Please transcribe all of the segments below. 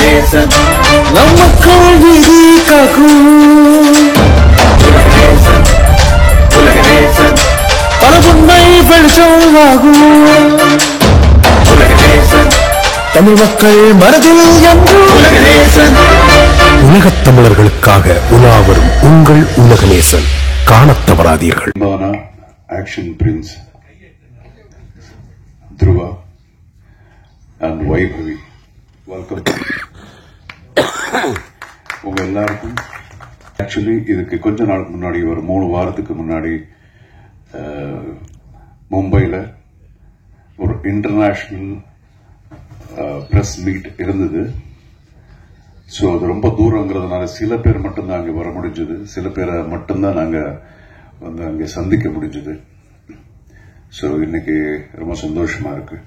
நம்ம காவிரி பல உண்மை வெளிச்சமாகும் தமிழ் மக்கள் மனதில் என்று உலகத் தமிழர்களுக்காக உலாவரும் உங்கள் உலகநேசன் காணத் தவறாதீர்கள். Action prince Dhruva and Vaibhavi, welcome. உங்க எல்லாருக்கும் ஆக்சுவலி இதுக்கு கொஞ்ச நாளுக்கு முன்னாடி ஒரு 3 வாரத்துக்கு முன்னாடி மும்பையில் ஒரு இன்டர்நேஷனல் பிரஸ் மீட் இருந்தது. ஸோ அது ரொம்ப தூரங்கிறதுனால சில பேர் மட்டும்தான் அங்கே வர முடிஞ்சது, சில பேரை மட்டும்தான் நாங்கள் வந்து அங்கே சந்திக்க முடிஞ்சது. ஸோ இன்னைக்கு ரொம்ப சந்தோஷமா இருக்கு.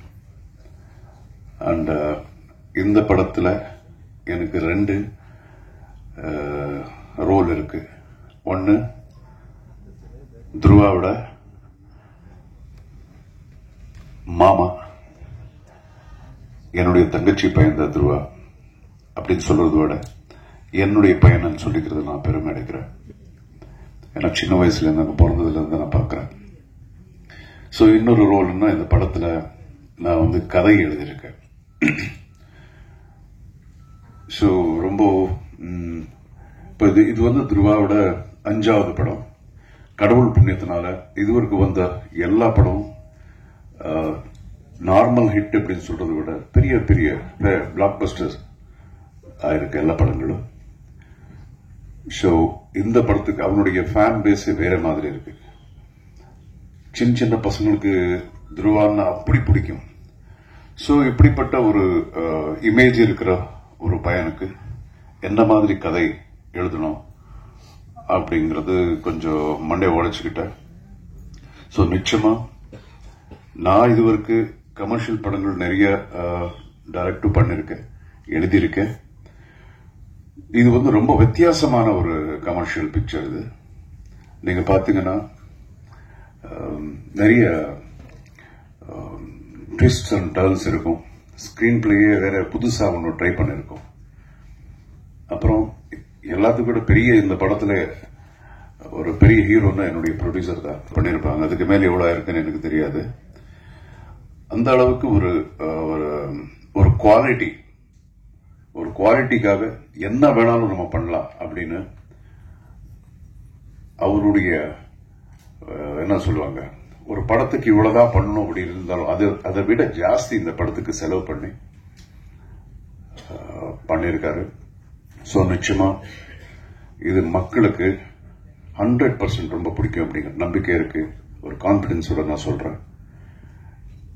அண்ட் இந்த படத்தில் எனக்கு 2 ரோல் இருக்கு. ஒன்று துருவாவோட மாமா, என்னுடைய தங்கச்சி பையன் தான் துருவா அப்படின்னு சொல்றதை விட என்னுடைய பையன் சொல்லிக்கிறது நான் பெருமை அடைக்கிறேன். ஏன்னா சின்ன வயசுல இருந்து அங்கே பிறந்ததுல இருந்து நான் பார்க்கிறேன். ஸோ இன்னொரு ரோல்னா இந்த படத்தில் நான் வந்து கதை எழுதியிருக்கேன். ஸோ ரொம்ப இப்போ இது வந்து துருவாவோட 5வது படம். கடவுள் புண்ணியத்தினால இதுவரைக்கும் வந்த எல்லா படமும் நார்மல் ஹிட் அப்படின்னு சொல்றதை விட பெரிய பெரிய பிளாக் பஸ்டர்ஸ் ஆயிருக்கு எல்லா படங்களும். ஸோ இந்த படத்துக்கு அவனுடைய ஃபேன் பேஸ் வேற மாதிரி இருக்கு. சின்ன சின்ன பசங்களுக்கு துருவான்னா அப்படி பிடிக்கும். ஸோ இப்படிப்பட்ட ஒரு இமேஜ் இருக்கிற ஒரு பையனுக்கு என்ன மாதிரி கதை எழுதணும் அப்படிங்கிறது கொஞ்சம் மண்டே உழைச்சுக்கிட்டேன். ஸோ நிச்சயமா நான் இதுவரைக்கும் கமர்ஷியல் படங்கள் நிறைய டைரக்ட் பண்ணிருக்கேன், எழுதியிருக்கேன். இது வந்து ரொம்ப வித்தியாசமான ஒரு கமர்ஷியல் பிக்சர். இது நீங்க பாத்தீங்கன்னா நிறைய ட்விஸ்ட் அண்ட் டர்ன்ஸ் இருக்கும். ஸ்கிரீன் பிளேயே வேற புதுசா ஒன்று ட்ரை பண்ணிருக்கோம். அப்புறம் எல்லாத்துக்கும் கூட பெரிய இந்த படத்துல ஒரு பெரிய ஹீரோன்னா என்னுடைய ப்ரொடியூசர் தான் பண்ணிருப்பாங்க. அதுக்கு மேல எவ்வளவு இருக்குன்னு எனக்கு தெரியாது. அந்த அளவுக்கு ஒரு குவாலிட்டிக்காக என்ன வேணாலும் நம்ம பண்ணலாம் அப்படின்னு அவருடைய என்ன சொல்லுவாங்க, ஒரு படத்துக்கு இவ்வளவுதான் பண்ணணும் அப்படின்னு இருந்தாலும் அதை விட ஜாஸ்தி இந்த படத்துக்கு செலவு பண்ணிருக்காரு. ஸோ நிச்சயமா இது மக்களுக்கு 100% ரொம்ப பிடிக்கும் அப்படிங்கிற நம்பிக்கை இருக்கு. ஒரு கான்பிடன்ஸோட நான் சொல்றேன்.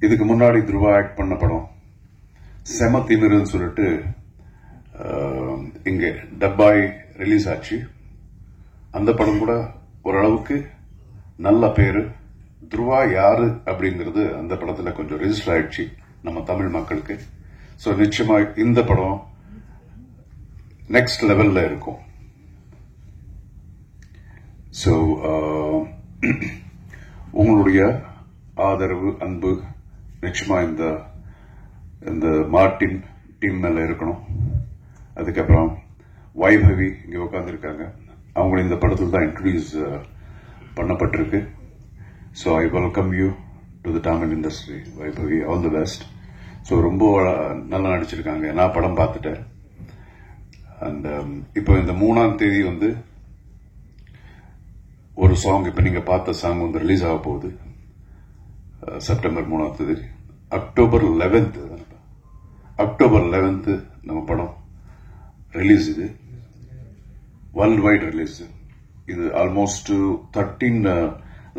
இதுக்கு முன்னாடி துருவா ஆக்ட் பண்ண படம் செம திமிருன்னு சொல்லிட்டு இங்க டப்பாய் ரிலீஸ் ஆச்சு. அந்த படம் கூட ஓரளவுக்கு நல்ல பேரு. துருவா யாரு அப்படிங்கிறது அந்த படத்துல கொஞ்சம் ரெஜிஸ்டர் ஆயிடுச்சு நம்ம தமிழ் மக்களுக்கு. ஸோ நிச்சயமா இந்த படம் நெக்ஸ்ட் லெவல்ல இருக்கும். ஸோ உங்களுடைய ஆதரவு, அன்பு நிச்சயமா இந்த மார்டின் டீம் மேல இருக்கணும். அதுக்கப்புறம் வைபவி இங்க உட்கார்ந்துருக்காங்க. அவங்க இந்த படத்தில் தான் இன்ட்ரோடியூஸ் பண்ணப்பட்டிருக்கு. So I welcome you to the Tamil industry Vaibhavi. All the best. So ரொம்ப நல்லா நடிச்சிருக்காங்க. நான் படம் பார்த்துட்டேன். அண்ட் இப்போ இந்த 3ஆம் தேதி வந்து ஒரு சாங், இப்போ நீங்க பார்த்த சாங் வந்து ரிலீஸ் ஆக போகுது. செப்டம்பர் 3ஆம் தேதி. அக்டோபர் 11th நம்ம படம் ரிலீஸ். இது வேர்ல்ட் வைட் ரிலீஸ். இது ஆல்மோஸ்ட் 13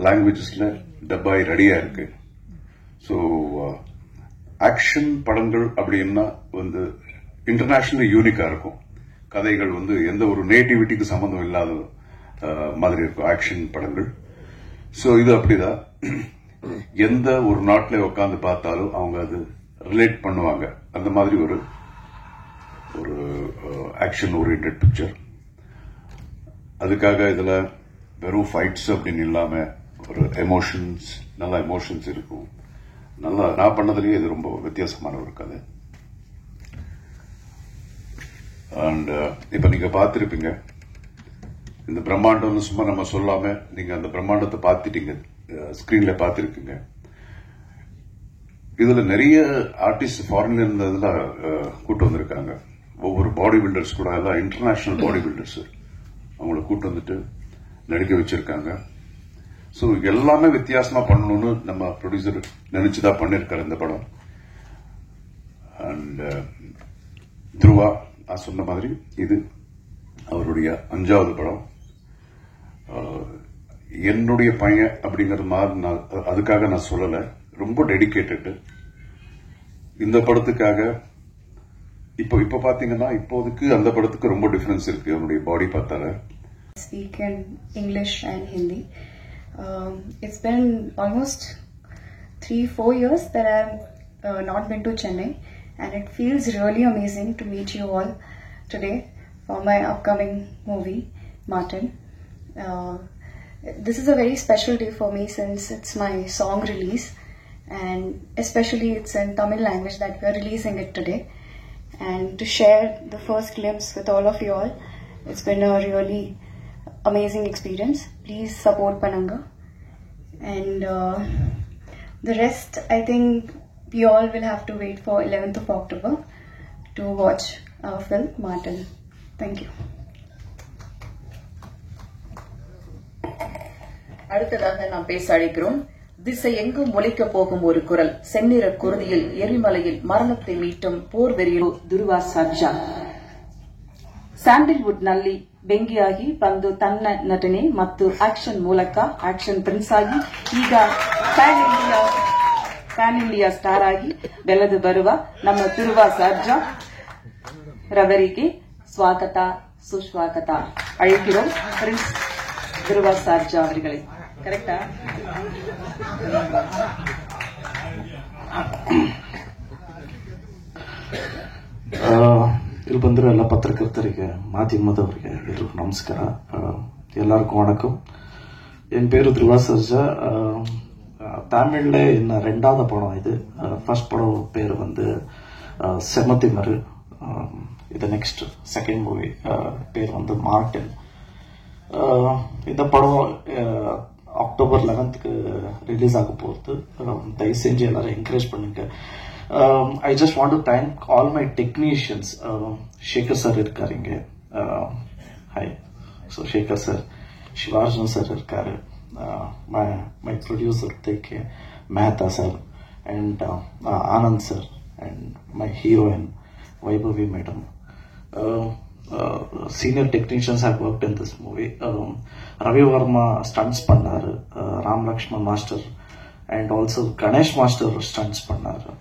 லாங்குவேஜஸ்ல டப்பாய் ரெடியா இருக்கு. ஸோ ஆக்ஷன் படங்கள் அப்படின்னா வந்து இன்டர்நேஷனல் யூனிக்கா இருக்கும். கதைகள் வந்து எந்த ஒரு நேட்டிவிட்டிக்கு சம்பந்தம் இல்லாத மாதிரி இருக்கும் ஆக்ஷன் படங்கள். ஸோ இது அப்படிதான். எந்த ஒரு நாட்டில் உட்காந்து பார்த்தாலும் அவங்க அது ரிலேட் பண்ணுவாங்க. அந்த மாதிரி ஒரு ஆக்ஷன் ஓரியன்ட் பிக்சர். அதுக்காக இதுல வெறும் ஃபைட்ஸ் அப்படின்னு இல்லாம ஒரு எமோஷன்ஸ், நல்ல எமோஷன்ஸ் இருக்கும். நல்லா நான் பண்ணதுலயே இது ரொம்ப வித்தியாசமான ஒரு கதை. அண்ட் இப்ப நீங்க பார்த்திருப்பீங்க இந்த பிரம்மாண்டம்னு சும்மா நம்ம சொல்லாம நீங்க அந்த பிரம்மாண்டத்தை பார்த்துட்டீங்க, ஸ்கிரீன்ல பார்த்திருக்கீங்க. இதுல நிறைய ஆர்டிஸ்ட் ஃபாரின்ல இருந்ததுல கூட்டு வந்திருக்காங்க. ஒவ்வொரு பாடி பில்டர்ஸ் கூட எல்லாம் இன்டர்நேஷனல் பாடி பில்டர்ஸ் அவங்களை கூட்டு வந்துட்டு நடிக்க வச்சிருக்காங்க. ஸோ எல்லாமே வித்தியாசமா பண்ணணும்னு நம்ம ப்ரொடியூசர் நினைச்சுதான் பண்ணிருக்காரு இந்த படம். அண்ட் துருவா நான் சொன்ன மாதிரி இது அவருடைய 5வது படம். என்னுடைய பையன் அப்படிங்கிற மாதிரி அதுக்காக நான் சொல்லல, ரொம்ப டெடிகேட்டட் இந்த படத்துக்காக. இப்ப பாத்தீங்கன்னா இப்போதைக்கு அந்த படத்துக்கு ரொம்ப டிஃபரன்ஸ் இருக்கு அவனுடைய பாடி பார்த்தால. Speak in English and Hindi. It's been almost 3-4 years that I've not been to Chennai, and it feels really amazing to meet you all today for my upcoming movie, Martin. This is a very special day for me since it's my song release, and especially it's in Tamil language that we are releasing it today. And to share the first glimpse with all of you all, it's been a really amazing experience. Please support Pananga, and the rest I think we all will have to wait for 11th of October to watch our film Martin. Thank you. அடுத்ததாக நாம் பேச அழைக்கிறோம். திசை எங்கும் ஒலிக்க போகும் ஒரு குரல், செந்நிற குருதியில் எரிமலையில் மரணத்தை மீட்டும் போர் வெறியோ துருவா ಸರ್ಜಾ. ಸ್ಯಾಂಡಲ್ವುಡ್ ನಲ್ಲಿ ಬೆಂಕಿಯಾಗಿ ಬಂದು ತನ್ನ ನಟನೆ ಮತ್ತು ಆಕ್ಷನ್ ಮೂಲಕ ಆಕ್ಷನ್ ಪ್ರಿನ್ಸ್ ಆಗಿ ಈಗ ಪ್ಯಾನ್ ಇಂಡಿಯಾ ಸ್ಟಾರ್ ಆಗಿ ಬೆಳೆದು ಬರುವ ನಮ್ಮ ದುರ್ವಾ ಸರ್ಜಾ ರವರಿಗೆ ಸ್ವಾಗತ ಸುಸ್ವಾಗತ ಅழைக்கிறோம். ಪ್ರಿನ್ಸ್ ದುರ್ವಾ ಸರ್ಜಾ ಅವர்களே. ಕರೆಕ್ಟಾ? ಇಲ್ಲಿ ಬಂದಿರೋ ಎಲ್ಲ ಪತ್ರಕರ್ತರಿಗೆ, ಮಾಧ್ಯಮದವರಿಗೆ ಎಲ್ರಿಗೂ ನಮಸ್ಕಾರ. எல்லாருக்கும் வணக்கம். என் பேரு துருவா சர்ஜா. தமிழ்ல என்ன 2வது படம் இது. ஃபர்ஸ்ட் படம் பேரு வந்து செமத்திமரு. இது நெக்ஸ்ட் செகண்ட் மூவி பேர் வந்து மார்டின். இந்த படம் அக்டோபர் 11th ரிலீஸ் ஆக போகுது. தயவு செஞ்சு எல்லாரும் என்கரேஜ் பண்ணுங்க. I just want to thank all my technicians. Shekhar sir irukkaru inge. Hi. So Shekhar sir, Shivarjan sir irukkaru. My producer T.K. Mehta sir and Anand sir and my heroine Vaibhavi madam. Senior technicians have worked in this movie. Ravi Varma stunts pannaru, Ram Lakshman master and also Ganesh master stunts pannaru.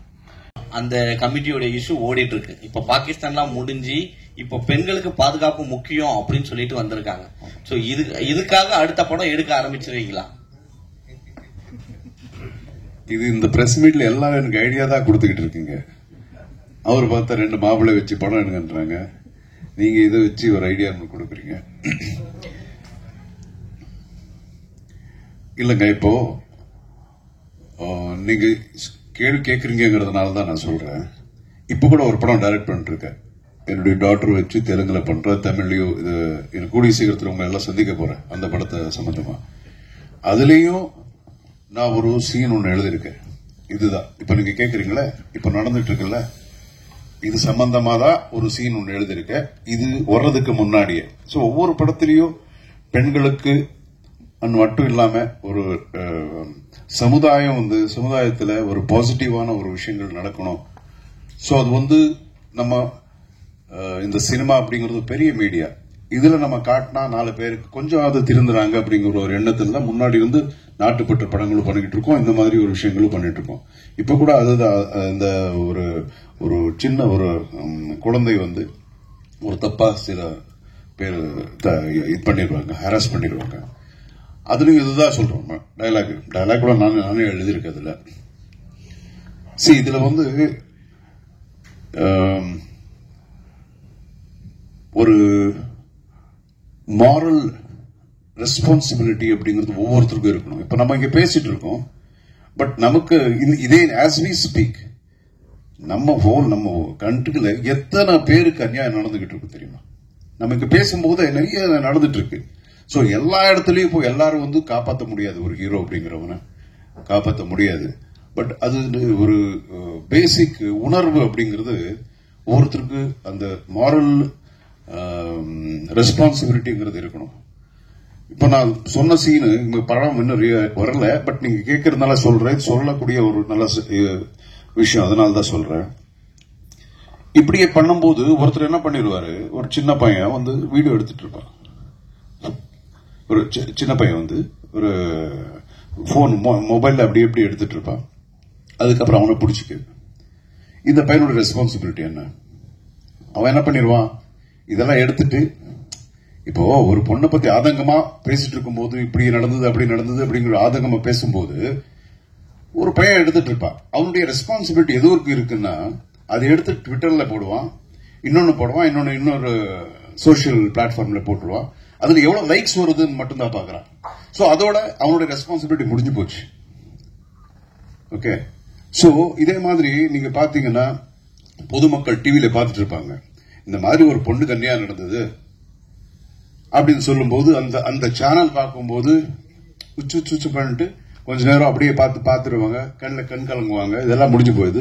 அந்த கமிட்டியோட issue ஓடிட்டு இருக்கு. இப்ப பாகிஸ்தான்லாம் முடிஞ்சு இப்ப பெண்களுக்கு பாதுகாப்பு முக்கியம் அப்படின்னு சொல்லிட்டு வந்திருக்காங்க. சோ இதுக்காக அடுத்த படம் எடுக்க ஆரம்பிச்சிருக்கீங்களா? இது இந்த பிரஸ் மீட்ல எல்லாம் எனக்கு ஐடியா தான் கொடுத்துக்கிட்டு இருக்கீங்க. அவர் பார்த்தா 2 மாப்பிள்ளை வச்சு படம் எடுங்கன்றாங்க. நீங்க இதை வச்சு ஒரு ஐடியா கொடுக்குறீங்க. இல்லங்க, இப்போ நீங்க கேள்வி கேட்கறீங்கிறதுனால தான் நான் சொல்றேன். இப்ப கூட ஒரு படம் டைரக்ட் பண்ணிட்டு இருக்கேன். என்னுடைய டாக்டர் வச்சு தெலுங்குல பண்ற, தமிழ்லயும் இது கூடிய சீக்கிரத்தில் உங்க எல்லாம் சந்திக்க போறேன் அந்த படத்தை சம்பந்தமா. அதுலயும் நான் ஒரு சீன் ஒன்னு எழுதியிருக்கேன். இதுதான் இப்ப நீங்க கேக்குறீங்களே, இப்ப நடந்துட்டு இருக்குல்ல, இது சம்பந்தமா தான் ஒரு சீன் ஒன்னு எழுதியிருக்கேன். இது வர்றதுக்கு முன்னாடியே. சோ ஒவ்வொரு படத்திலையும் பெண்களுக்கு மட்டும் இல்லாம ஒரு சமுதாயம் சமுதாயத்துல ஒரு பாசிட்டிவான ஒரு விஷயங்கள் நடக்கணும். சோ அது நம்ம இந்த சினிமா அப்படிங்கிறது பெரிய மீடியா. இதுல நம்ம காட்டினா 4 பேருக்கு கொஞ்சம் அது திருந்துறாங்க அப்படிங்கிற ஒரு எண்ணத்துல தான் முன்னாடி நாட்டுப்பற்ற படங்களும் பண்ணிட்டு இருக்கோம், இந்த மாதிரி ஒரு விஷயங்களும் பண்ணிட்டு இருக்கோம். இப்ப கூட அதுதான் இந்த ஒரு சின்ன ஒரு குழந்தை ஒரு தப்பா சில பேர் இது பண்ணிடுவாங்க, ஹராஸ் பண்ணிடுவாங்க. அதுலயும் இதுதான் சொல்றோம். டயலாக் கூட நானே எழுதியிருக்கேன். அதுல இதுல ஒரு மாரல் ரெஸ்பான்சிபிலிட்டி அப்படிங்கிறது ஒவ்வொருத்தருக்கும் இருக்கணும். இப்ப நம்ம இங்க பேசிட்டு இருக்கோம், பட் நமக்கு இதே ஆஸ் வி ஸ்பீக் நம்ம கண்ட்ரில எத்தனை பேருக்கு அநியாயம் நடந்துகிட்டு இருக்கு தெரியுமா? நமக்கு பேசும்போது நிறைய நடந்துட்டு இருக்கு. சோ எல்லா இடத்துலயும் இப்போ எல்லாரும் வந்து காப்பாற்ற முடியாது, ஒரு ஹீரோ அப்படிங்கிறவனை காப்பாற்ற முடியாது. பட் அது ஒரு பேசிக் உணர்வு அப்படிங்கிறது ஒவ்வொருத்தருக்கு அந்த மாரல் ரெஸ்பான்சிபிலிட்டிங்கிறது இருக்கணும். இப்ப நான் சொன்ன சீனு இந்த படம் இன்னும் வரல, பட் நீங்க கேட்கறதுனால சொல்றேன், சொல்லக்கூடிய ஒரு நல்ல விஷயம், அதனால தான் சொல்றேன். இப்படியே பண்ணும்போது ஒருத்தர் என்ன பண்ணிடுவாரு, ஒரு சின்ன பையன் வந்து வீடியோ எடுத்துட்டு இருப்பான். ஒரு சின்ன பையன் வந்து ஒரு போன் மொபைல்ல அப்படி எப்படி எடுத்துட்டு இருப்பான். அதுக்கப்புறம் அவனை பிடிச்சிக்கு. இந்த பையனோட ரெஸ்பான்சிபிலிட்டி என்ன? அவன் என்ன பண்ணிடுவான், இதெல்லாம் எடுத்துட்டு இப்போ ஒரு பொண்ணை பத்தி ஆதங்கமா பேசிட்டு இருக்கும்போது இப்படி நடந்தது அப்படி நடந்தது அப்படிங்கிற ஆதங்கமா பேசும்போது ஒரு பையன் எடுத்துட்டு இருப்பான். அவனுடைய ரெஸ்பான்சிபிலிட்டி எதுவரைக்கும் இருக்குன்னா, அதை எடுத்து ட்விட்டர்ல போடுவான், இன்னொரு சோசியல் பிளாட்ஃபார்ம்ல போட்டுருவான். அதுல எவ்வளவு லைக்ஸ் வருதுன்னு மட்டும்தான் பாக்குறான். சோ அதோட அவனுடைய ரெஸ்பான்சிபிலிட்டி முடிஞ்சு போச்சு. ஓகே, சோ இதே மாதிரி நீங்க பாத்தீங்கன்னா பொதுமக்கள் டிவியில பாத்துட்டு இருப்பாங்க, இந்த மாதிரி ஒரு பொண்ணு கன்னியா நடந்தது அப்படின்னு சொல்லும்போது அந்த சேனல் பார்க்கும்போது உச்சு பண்ணிட்டு கொஞ்ச நேரம் அப்படியே பார்த்துருவாங்க, கண் கலங்குவாங்க, இதெல்லாம் முடிஞ்சு போகுது.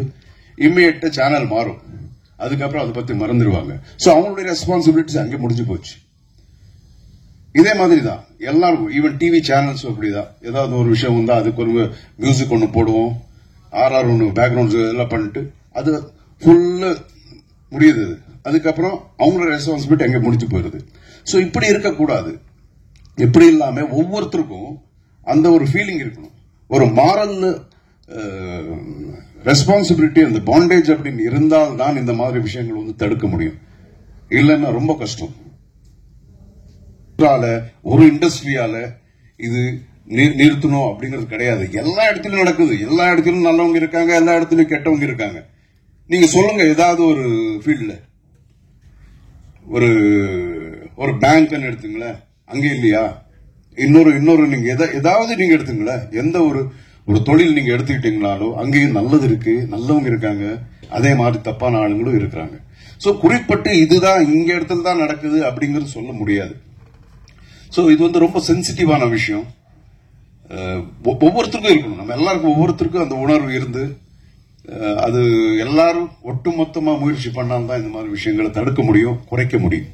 இம்மிடியேட்டா சேனல் மாறும், அதுக்கப்புறம் அதை பத்தி மறந்துடுவாங்க. சோ அவங்களுடைய ரெஸ்பான்சிபிலிட்டிஸ் அங்கே முடிஞ்சு போச்சு. இதே மாதிரி தான் எல்லாருக்கும், ஈவன் டிவி சேனல்ஸ் அப்படிதான். ஏதாவது ஒரு விஷயம் வந்தா அதுக்கு ஒரு மியூசிக் ஒன்று போடுவோம், ஆர்ஆர் ஒன்று பேக்ரவுண்ட் எல்லாம் பண்ணிட்டு அது ஃபுல்லு முடியுது. அதுக்கப்புறம் அவங்களோட ரெஸ்பான்சிபிலிட்டி அங்கே முடிஞ்சு போயிருது. சோ இப்படி இருக்கக்கூடாது. எப்படி இல்லாம ஒவ்வொருத்தருக்கும் அந்த ஒரு ஃபீலிங் இருக்கணும், ஒரு மாரல் ரெஸ்பான்சிபிலிட்டி, அந்த பாண்டேஜ் அப்படின்னு இருந்தால் தான் இந்த மாதிரி விஷயங்கள் வந்து தடுக்க முடியும். இல்லைன்னா ரொம்ப கஷ்டம். ஒரு இண்டஸ்ட்ரியால இது நிறுத்தணும் அப்படிங்கிறது கிடையாது. எல்லா இடத்துலயும் நடக்குது, எல்லா இடத்துலயும் நல்லவங்க இருக்காங்க, எல்லா இடத்துலயும் கெட்டவங்க இருக்காங்க. நீங்க சொல்லுங்க, ஏதாவது ஒரு ஃபீல்ட்ல ஒரு பேங்க் எடுத்துங்களேன், அங்க இல்லையா? இன்னொரு நீங்க ஏதாவது நீங்க எடுத்துங்களேன், எந்த ஒரு தொழில் நீங்க எடுத்துக்கிட்டீங்கனாலும் அங்கேயும் நல்லது இருக்கு, நல்லவங்க இருக்காங்க, அதே மாதிரி தப்பான ஆளுங்களும் இருக்கிறாங்க. சோ குறிப்பிட்டு இதுதான் இங்க இடத்துல தான் நடக்குது அப்படிங்கிறது சொல்ல முடியாது. சோ இது வந்து ரொம்ப சென்சிட்டிவான விஷயம். ஒவ்வொருத்தருக்கும் இருக்கணும், நம்ம எல்லாருக்கும் ஒவ்வொருத்தருக்கும் அந்த உணர்வு இருந்து அது எல்லாரும் ஒட்டுமொத்தமா முயற்சி பண்ணால்தான் இந்த மாதிரி விஷயங்களை தடுக்க முடியும், குறைக்க முடியும்.